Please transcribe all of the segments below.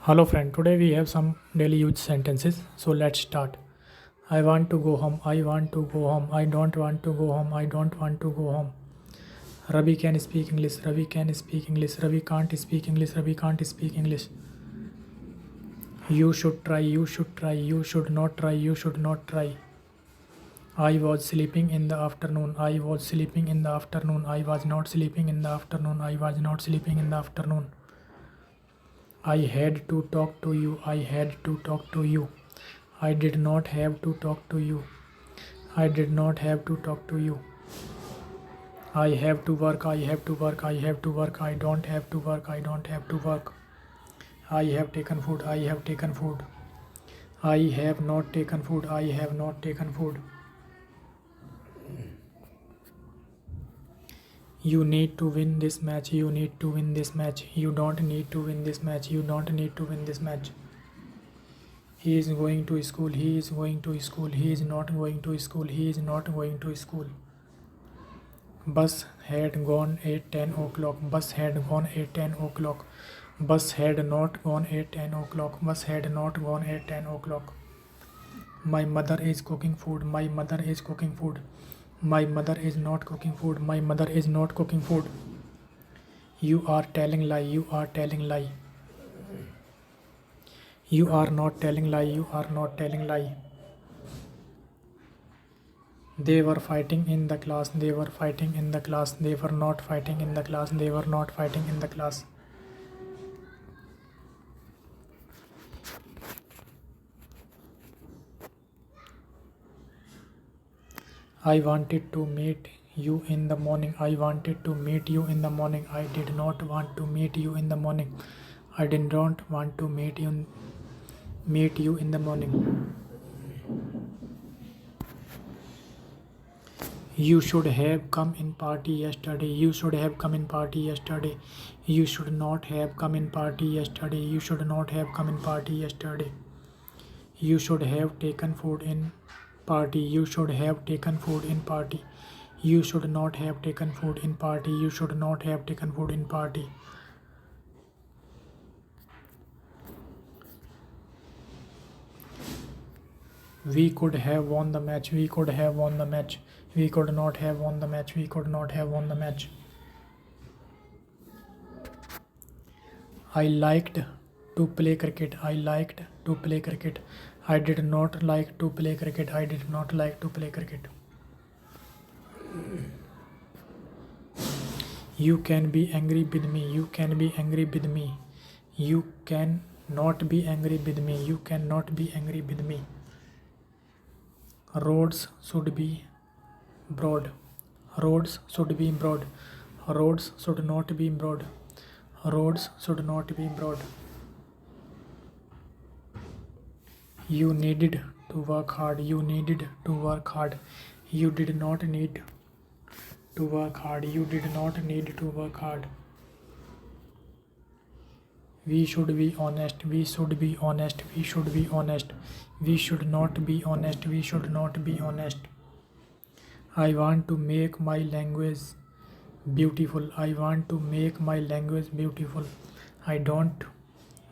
Hello friend, today we have some daily use sentences. So let's start. I want to go home. I want to go home. I don't want to go home. I don't want to go home. Ravi can speak English. Ravi can speak English. Ravi can't speak English. Ravi can't speak English. You should try. You should try. You should not try. You should not try. I was sleeping in the afternoon. I was sleeping in the afternoon. I was not sleeping in the afternoon. I was not sleeping in the afternoon. I had to talk to you. I had to talk to you. I did not have to talk to you. I did not have to talk to you. I have to work. I have to work. I have to work. I don't have to work. I don't have to work. I have taken food. I have taken food. I have not taken food. I have not taken food. You need to win this match. You need to win this match. You don't need to win this match. You don't need to win this match. He is going to school. He is going to school. He is not going to school. He is not going to school. Bus had gone at 10 o'clock. Bus had gone at 10 o'clock. Bus had not gone at 10 o'clock. Bus had not gone at 10 o'clock. My mother is cooking food. My mother is cooking food. My mother is not cooking food. My mother is not cooking food. You are telling lie. You are telling lie. You are not telling lie. You are not telling lie. They were fighting in the class. They were fighting in the class. They were not fighting in the class. They were not fighting in the class. I wanted to meet you in the morning. I wanted to meet you in the morning. I did not want to meet you in the morning. I did not want to meet you in the morning. You should have come in party yesterday. You should have come in party yesterday. You should not have come in party yesterday. You should not have come in party yesterday. You should have taken food in party. You should have taken food in party. You should not have taken food in party. You should not have taken food in party. We could have won the match. We could have won the match. We could not have won the match. We could not have won the match. I liked to play cricket. I liked to play cricket. I did not like to play cricket. I did not like to play cricket. You can be angry with me. You can be angry with me. You can not be angry with me. You cannot be angry with me. Roads should be broad. Roads should be broad. Roads should not be broad. Roads should not be broad. You needed to work hard. You needed to work hard. You did not need to work hard. You did not need to work hard. We should be honest. We should be honest. We should be honest. We should not be honest. We should not be honest. I want to make my language beautiful. I want to make my language beautiful. I don't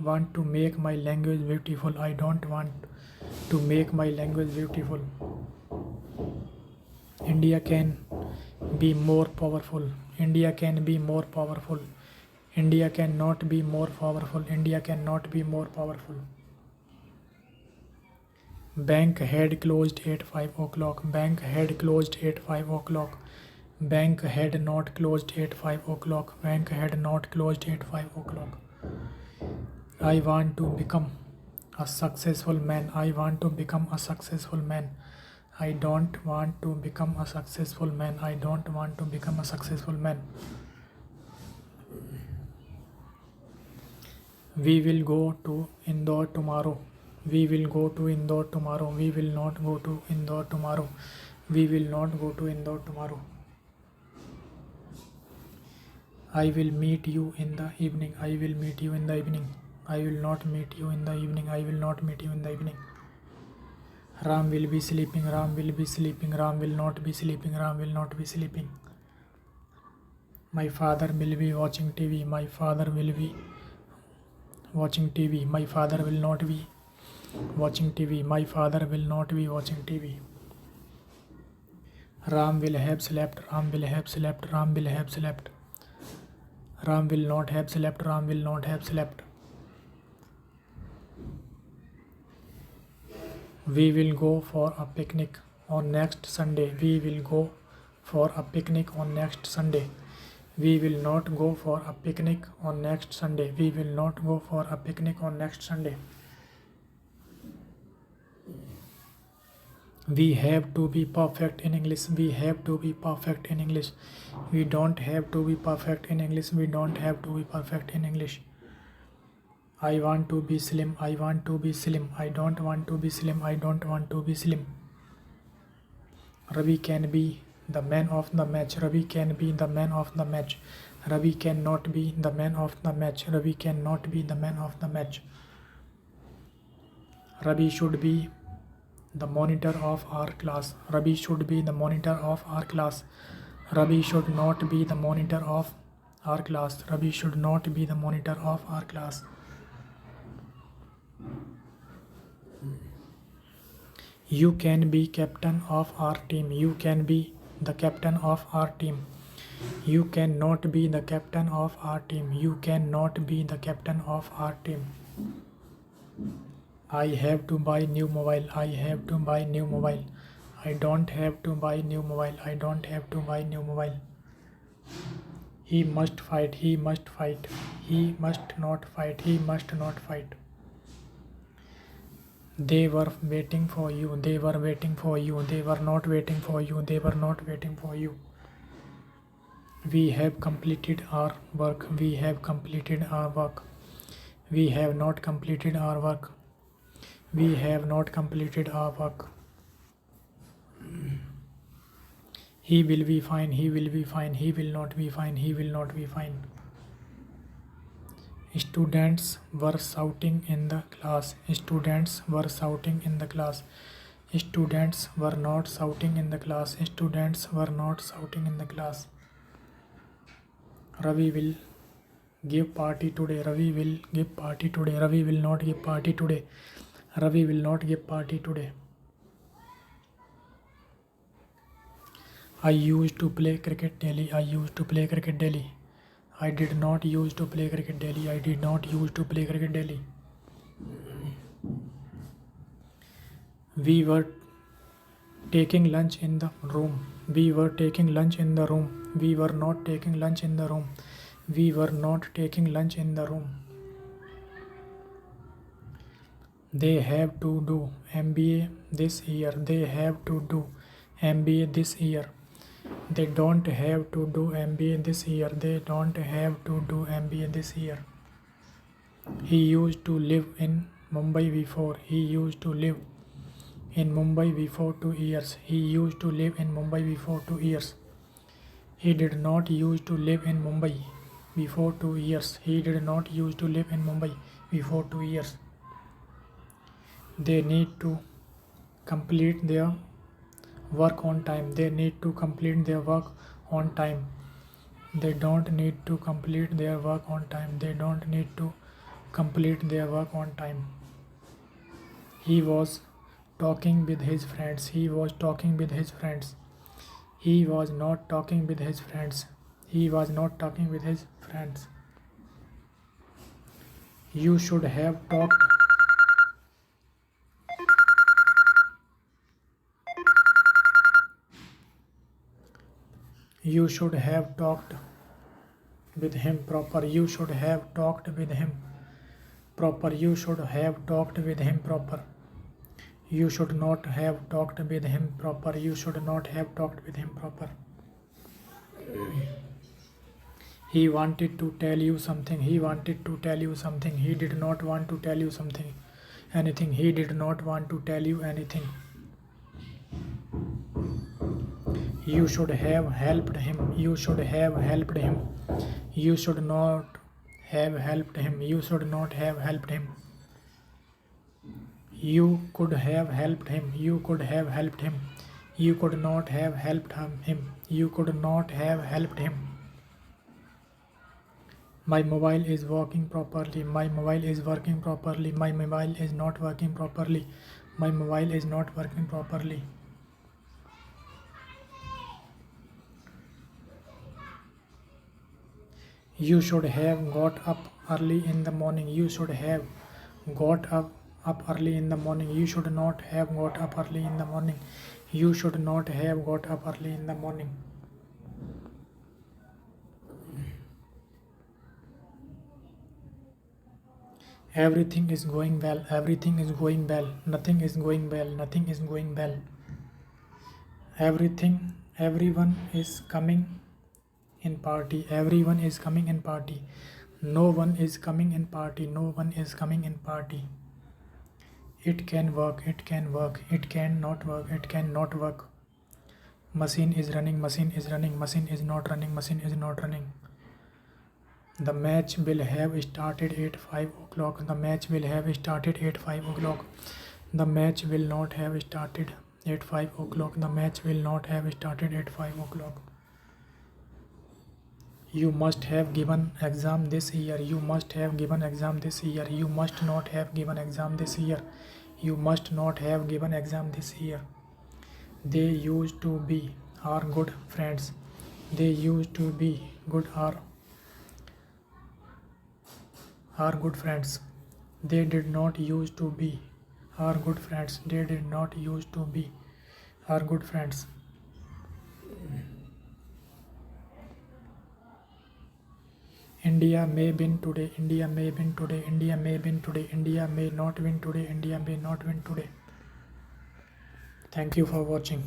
want to make my language beautiful. I don't want to make my language beautiful. India can be more powerful. India can be more powerful. India cannot be more powerful. India cannot be more powerful. Bank had closed at 5 o'clock. Bank had closed at 5 o'clock. Bank had not closed at 5 o'clock. Bank had not closed at 5 o'clock. I want to become a successful man. I want to become a successful man. I don't want to become a successful man. I don't want to become a successful man. We will go to Indore tomorrow. We will go to Indore tomorrow. We will not go to Indore tomorrow. We will not go to Indore tomorrow. I will meet you in the evening. I will meet you in the evening. I will not meet you in the evening. I will not meet you in the evening. Ram will be sleeping. Ram will be sleeping. Ram will not be sleeping. Ram will not be sleeping. My father will be watching TV. My father will be watching TV. My father will not be watching TV. My father will not be watching TV. Ram will have slept. Ram will have slept. Ram will have slept. Ram will not have slept. Ram will not have slept. We will go for a picnic on next Sunday. We will go for a picnic on next Sunday. We will not go for a picnic on next Sunday. We will not go for a picnic on next Sunday. We have to be perfect in English. We have to be perfect in English. We don't have to be perfect in English. We don't have to be perfect in English. I want to be slim. I want to be slim. I don't want to be slim. I don't want to be slim. Ravi can be the man of the match. Ravi can be the man of the match. Ravi cannot be the man of the match. Ravi cannot be the man of the match. Ravi should be the monitor of our class. Ravi should be the monitor of our class. Ravi should not be the monitor of our class. Ravi should not be the monitor of our class. You can be captain of our team. You can be the captain of our team. You cannot be the captain of our team. You cannot be the captain of our team. I have to buy new mobile. I have to buy new mobile. I don't have to buy new mobile. I don't have to buy new mobile. He must fight. He must fight. He must not fight. He must not fight. They were waiting for you. They were waiting for you. They were not waiting for you. They were not waiting for you. We have completed our work. We have completed our work. We have not completed our work. We have not completed our work. He will be fine. He will be fine. He will not be fine. He will not be fine. Students were shouting in the class. Students were shouting in the class. Students were not shouting in the class. Students were not shouting in the class. Ravi will give party today. Ravi will give party today. Ravi will not give party today. Ravi will not give party today. I used to play cricket daily. I used to play cricket daily. I did not used to play cricket daily. I did not used to play cricket daily. We were taking lunch in the room. We were taking lunch in the room. We were not taking lunch in the room. We were not taking lunch in the room. They have to do MBA this year. They have to do MBA this year. They don't have to do MBA this year. They don't have to do MBA this year. He used to live in Mumbai before. He used to live in Mumbai before 2 years. He used to live in Mumbai before 2 years. He did not used to live in Mumbai before 2 years. He did not used to live in Mumbai before 2 years. They need to complete their work on time. They need to complete their work on time. They don't need to complete their work on time. They don't need to complete their work on time. He was talking with his friends. He was talking with his friends. He was not talking with his friends. He was not talking with his friends. You should have talked. You should have talked with him proper. You should have talked with him proper. You should have talked with him proper. You should not have talked with him proper. You should not have talked with him proper. He wanted to tell you something. He wanted to tell you something. He did not want to tell you something. Anything. He did not want to tell you anything. You should have helped him. You should have helped him. You should not have helped him. You should not have helped him. You could have helped him. You could have helped him. You could not have helped him. You could not have helped him. My mobile is working properly. My mobile is working properly. My mobile is not working properly. My mobile is not working properly. You should have got up early in the morning. You should have got up early in the morning. You should not have got up early in the morning. You should not have got up early in the morning. Everything is going well. Everything is going well. Nothing is going well. Nothing is going well. Everyone is coming in party. Everyone is coming in party. No one is coming in party. No one is coming in party. It can work. It can work. It cannot work. It cannot work. Machine is running. Machine is running. Machine is not running. Machine is not running. The match will have started at 5 o'clock. The match will have started at 5 o'clock. The match will not have started at 5 o'clock. The match will not have started at 5 o'clock. You must have given exam this year. You must have given exam this year. You must not have given exam this year. You must not have given exam this year. They used to be our good friends. They used to be good our good friends. They did not used to be our good friends. They did not used to be our good friends. India may win today. India may win today. India may win today. India may not win today. India may not win today. Thank you for watching.